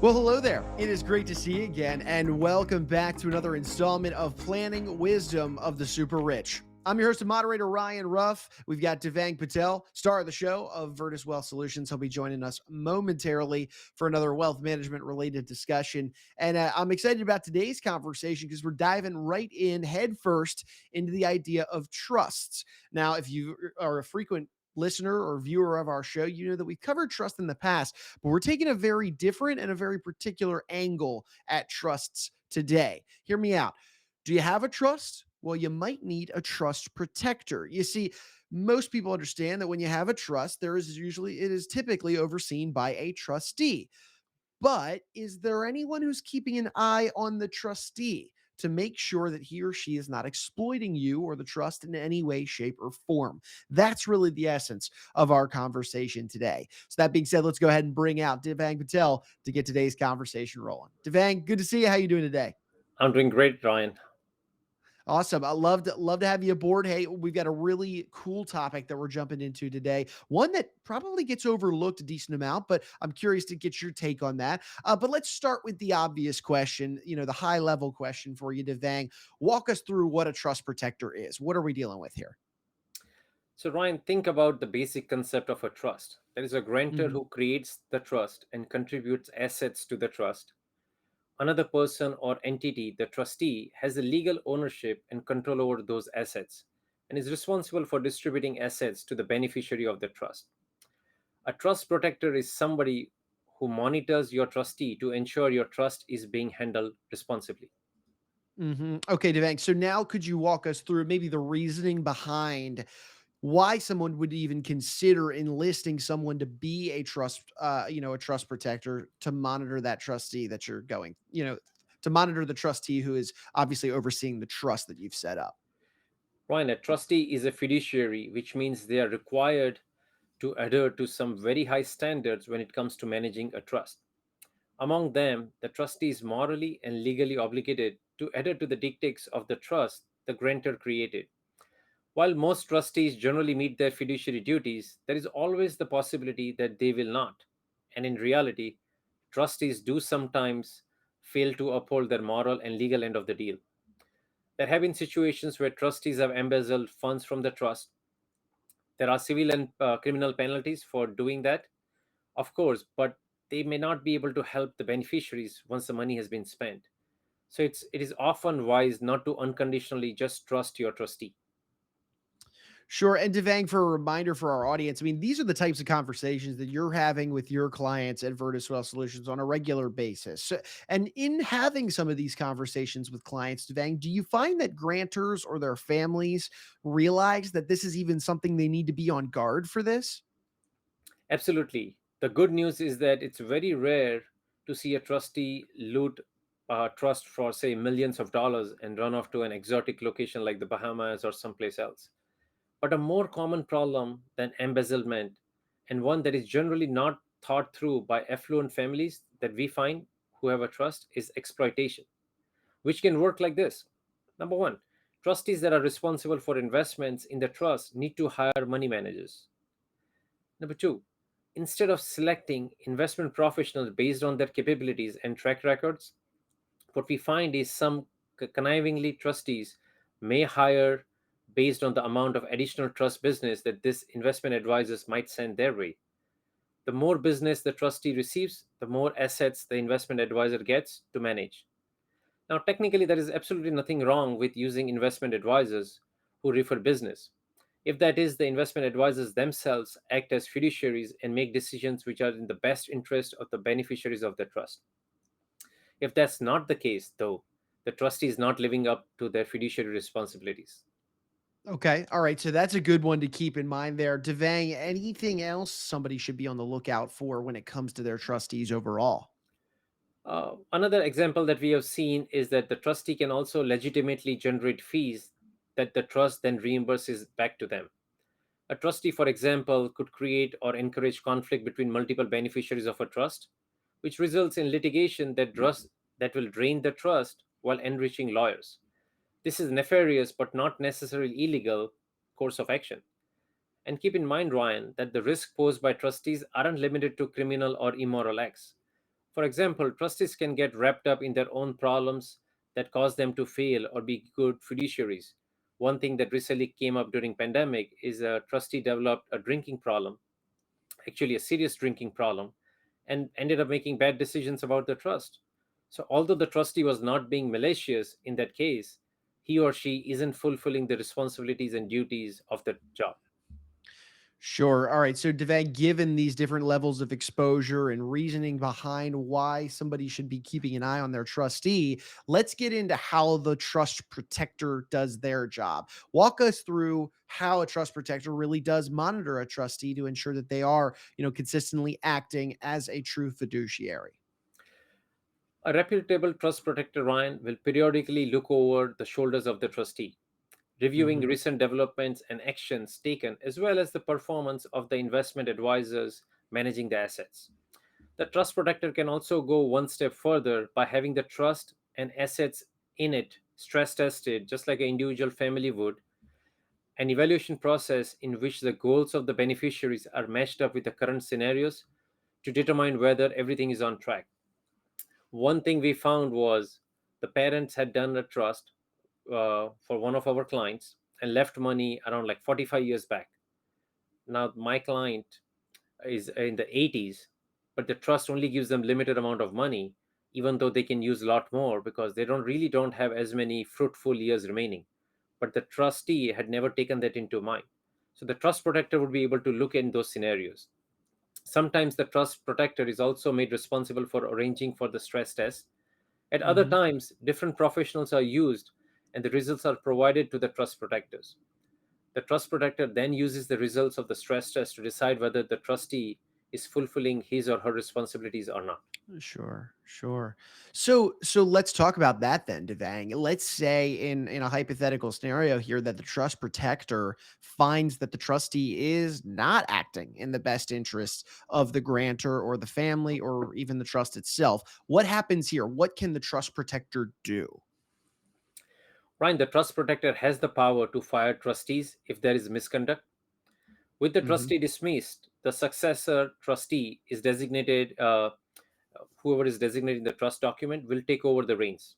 Well, hello there. It is great to see you again, and welcome back to another installment of Planning Wisdom of the Super Rich. I'm your host and moderator, Ryan Ruff. We've got Devang Patel, star of the show of Virtus Wealth Solutions. He'll be joining us momentarily for another wealth management related discussion. And I'm excited about today's conversation because we're diving right in headfirst into the idea of trusts. Now, if you are a frequent listener or viewer of our show, you know that we've covered trust in the past, but we're taking a very different and a very particular angle at trusts today. Hear me out. Do you have a trust? Well, you might need a trust protector. You see, most people understand that when you have a trust, it is typically overseen by a trustee. But is there anyone who's keeping an eye on the trustee to make sure that he or she is not exploiting you or the trust in any way, shape, or form? That's really the essence of our conversation today. So, that being said, let's go ahead and bring out Devang Patel to get today's conversation rolling. Devang, good to see you. How you doing today? I'm doing great, Ryan. Awesome. I love to have you aboard. Hey, we've got a really cool topic that we're jumping into today. One that probably gets overlooked a decent amount, but I'm curious to get your take on that. But let's start with the obvious question, the high level question for you, Devang. Walk us through what a trust protector is. What are we dealing with here? So, Ryan, think about the basic concept of a trust. There is a grantor Mhm. who creates the trust and contributes assets to the trust. Another person or entity, the trustee, has the legal ownership and control over those assets and is responsible for distributing assets to the beneficiary of the trust. A trust protector is somebody who monitors your trustee to ensure your trust is being handled responsibly. Okay, Devang. So now could you walk us through maybe the reasoning behind why someone would even consider enlisting someone to be a trust protector to monitor that trustee that you're going, to monitor the trustee who is obviously overseeing the trust that you've set up. Ryan, a trustee is a fiduciary, which means they are required to adhere to some very high standards when it comes to managing a trust. Among them, the trustee is morally and legally obligated to adhere to the dictates of the trust the grantor created. While most trustees generally meet their fiduciary duties, there is always the possibility that they will not. And in reality, trustees do sometimes fail to uphold their moral and legal end of the deal. There have been situations where trustees have embezzled funds from the trust. There are civil and criminal penalties for doing that, of course, but they may not be able to help the beneficiaries once the money has been spent. So it is often wise not to unconditionally just trust your trustee. Sure. And Devang, for a reminder for our audience, I mean, these are the types of conversations that you're having with your clients at Virtus Wealth Solutions on a regular basis. And in having some of these conversations with clients, Devang, do you find that grantors or their families realize that this is even something they need to be on guard for this? Absolutely. The good news is that it's very rare to see a trustee loot a trust for, say, millions of dollars and run off to an exotic location like the Bahamas or someplace else. But a more common problem than embezzlement, and one that is generally not thought through by affluent families that we find who have a trust, is exploitation, which can work like this. Number one, trustees that are responsible for investments in the trust need to hire money managers. Number two, instead of selecting investment professionals based on their capabilities and track records, what we find is some connivingly trustees may hire based on the amount of additional trust business that this investment advisors might send their way. The more business the trustee receives, the more assets the investment advisor gets to manage. Now, technically, there is absolutely nothing wrong with using investment advisors who refer business. If that is, the investment advisors themselves act as fiduciaries and make decisions which are in the best interest of the beneficiaries of the trust. If that's not the case, though, the trustee is not living up to their fiduciary responsibilities. Okay. All right. So that's a good one to keep in mind there. Devang, anything else somebody should be on the lookout for when it comes to their trustees overall? Another example that we have seen is that the trustee can also legitimately generate fees that the trust then reimburses back to them. A trustee, for example, could create or encourage conflict between multiple beneficiaries of a trust, which results in litigation that will drain the trust while enriching lawyers. This is nefarious but not necessarily illegal course of action. And keep in mind, Ryan, that the risk posed by trustees aren't limited to criminal or immoral acts. For example, trustees can get wrapped up in their own problems that cause them to fail or be good fiduciaries. One thing that recently came up during pandemic is a trustee developed a drinking problem, actually a serious drinking problem, and ended up making bad decisions about the trust. So although the trustee was not being malicious in that case, he or she isn't fulfilling the responsibilities and duties of the job. Sure. All right. So, Devang, given these different levels of exposure and reasoning behind why somebody should be keeping an eye on their trustee, let's get into how the trust protector does their job. Walk us through how a trust protector really does monitor a trustee to ensure that they are, consistently acting as a true fiduciary. A reputable trust protector, Ryan, will periodically look over the shoulders of the trustee, reviewing Hmm. recent developments and actions taken, as well as the performance of the investment advisors managing the assets. The trust protector can also go one step further by having the trust and assets in it stress tested, just like an individual family would, an evaluation process in which the goals of the beneficiaries are matched up with the current scenarios to determine whether everything is on track. One thing we found was the parents had done a trust for one of our clients and left money around like 45 years back. Now, my client is in the 80s, but the trust only gives them limited amount of money, even though they can use a lot more because they don't have as many fruitful years remaining. But the trustee had never taken that into mind. So the trust protector would be able to look in those scenarios. Sometimes the trust protector is also made responsible for arranging for the stress test. At other Hmm. times, different professionals are used and the results are provided to the trust protectors. The trust protector then uses the results of the stress test to decide whether the trustee is fulfilling his or her responsibilities or not. Sure, sure. So let's talk about that then, Devang. Let's say in a hypothetical scenario here that the trust protector finds that the trustee is not acting in the best interests of the grantor or the family or even the trust itself. What happens here? What can the trust protector do? Ryan, the trust protector has the power to fire trustees if there is misconduct. With the Mhm. trustee dismissed, the successor trustee is designated, whoever is designated in the trust document will take over the reins.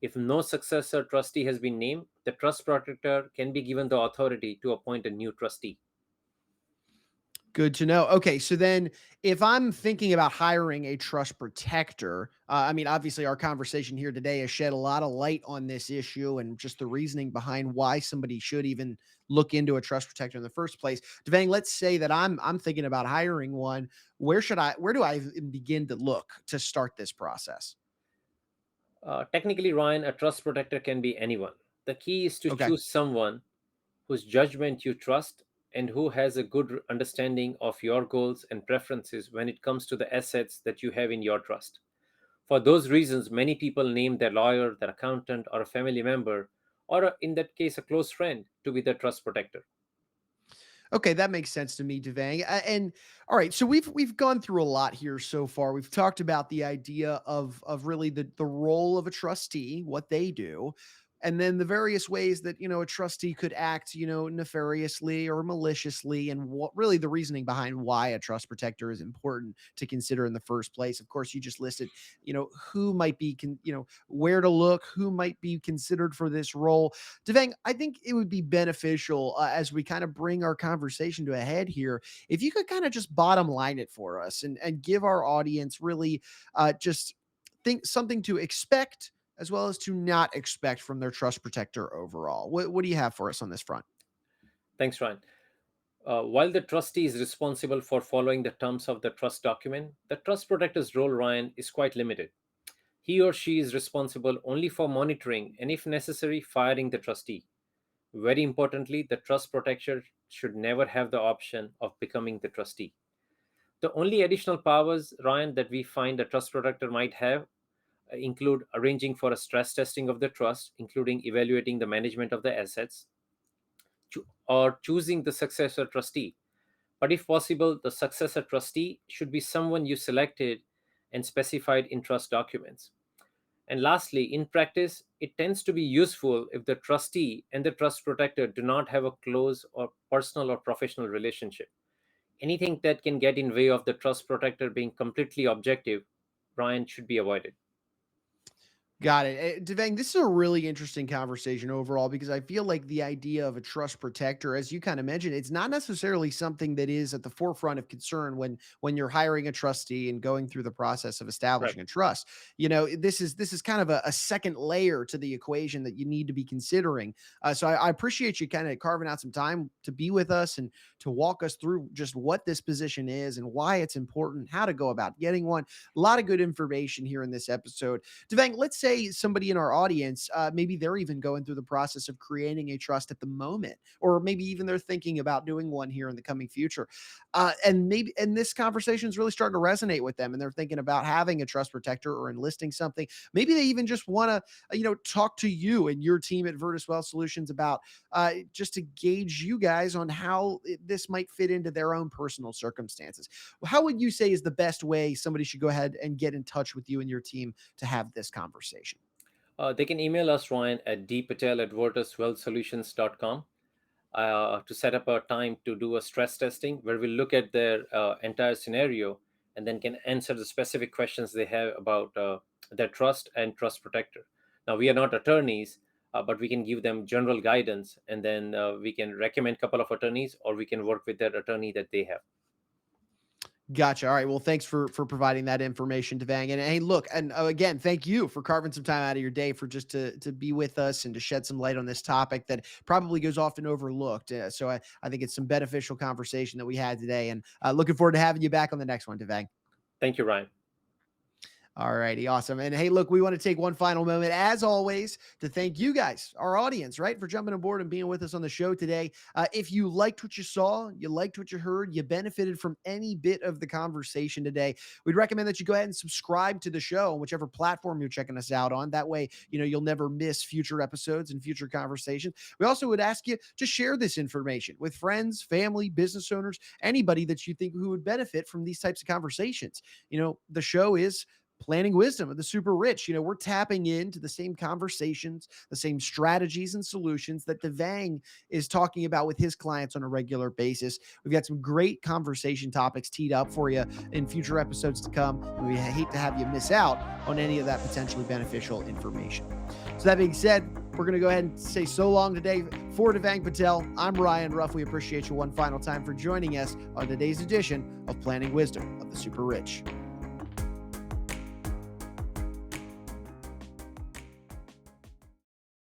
If no successor trustee has been named, the trust protector can be given the authority to appoint a new trustee. Good to know. Okay, so then if I'm thinking about hiring a trust protector, I mean, obviously, our conversation here today has shed a lot of light on this issue and just the reasoning behind why somebody should even look into a trust protector in the first place. Devang, let's say that I'm thinking about hiring one. Where do I even begin to look to start this process? Technically, Ryan, a trust protector can be anyone. The key is to Okay. choose someone whose judgment you trust and who has a good understanding of your goals and preferences when it comes to the assets that you have in your trust. For those reasons, many people name their lawyer, their accountant, or a family member, or in that case, a close friend, to be the trust protector. Okay, that makes sense to me, Devang. And all right, so we've gone through a lot here so far. We've talked about the idea of really the role of a trustee, what they do, and then the various ways that a trustee could act, nefariously or maliciously, and what really the reasoning behind why a trust protector is important to consider in the first place. Of course, you just listed, who might be, where to look, who might be considered for this role. Devang, I think it would be beneficial as we kind of bring our conversation to a head here, if you could kind of just bottom line it for us and give our audience really just think something to expect as well as to not expect from their trust protector overall. What do you have for us on this front? Thanks, Ryan. While the trustee is responsible for following the terms of the trust document, the trust protector's role, Ryan, is quite limited. He or she is responsible only for monitoring and, if necessary, firing the trustee. Very importantly, the trust protector should never have the option of becoming the trustee. The only additional powers, Ryan, that we find the trust protector might have include arranging for a stress testing of the trust, including evaluating the management of the assets, or choosing the successor trustee. But if possible, the successor trustee should be someone you selected and specified in trust documents. And lastly, in practice, it tends to be useful if the trustee and the trust protector do not have a close or personal or professional relationship. Anything that can get in way of the trust protector being completely objective Ryan, should be avoided. Got it. Devang, this is a really interesting conversation overall because I feel like the idea of a trust protector, as you kind of mentioned, it's not necessarily something that is at the forefront of concern when you're hiring a trustee and going through the process of Right. establishing a trust. This is kind of a second layer to the equation that you need to be considering. So I appreciate you kind of carving out some time to be with us and to walk us through just what this position is and why it's important, how to go about getting one. A lot of good information here in this episode. Devang, let's say somebody in our audience, maybe they're even going through the process of creating a trust at the moment, or maybe even they're thinking about doing one here in the coming future. And this conversation is really starting to resonate with them, and they're thinking about having a trust protector or enlisting something. Maybe they even just want to, talk to you and your team at Virtus Wealth Solutions about just to gauge you guys on how this might fit into their own personal circumstances. How would you say is the best way somebody should go ahead and get in touch with you and your team to have this conversation? They can email us, Ryan, at dpatel@virtuswealthsolutions.com to set up a time to do a stress testing where we look at their entire scenario and then can answer the specific questions they have about their trust and trust protector. Now, we are not attorneys, but we can give them general guidance, and then we can recommend a couple of attorneys, or we can work with their attorney that they have. Gotcha. All right. Well, thanks for providing that information, Devang. And hey, look, and again, thank you for carving some time out of your day for just to be with us and to shed some light on this topic that probably goes often overlooked. So I think it's some beneficial conversation that we had today, and looking forward to having you back on the next one, Devang. Thank you, Ryan. All righty, awesome. And hey, look, we want to take one final moment, as always, to thank you guys, our audience, right, for jumping aboard and being with us on the show today. If you liked what you saw, you liked what you heard, you benefited from any bit of the conversation today, we'd recommend that you go ahead and subscribe to the show on whichever platform you're checking us out on. That way, you'll never miss future episodes and future conversations. We also would ask you to share this information with friends, family, business owners, anybody that you think who would benefit from these types of conversations. The show is planning wisdom of the super rich. We're tapping into the same conversations, the same strategies and solutions that Devang is talking about with his clients on a regular basis. We've got some great conversation topics teed up for you in future episodes to come. We hate to have you miss out on any of that potentially beneficial information. So that being said, we're going to go ahead and say so long today for Devang Patel. I'm Ryan Ruff. We appreciate you one final time for joining us on today's edition of Planning Wisdom of the Super Rich.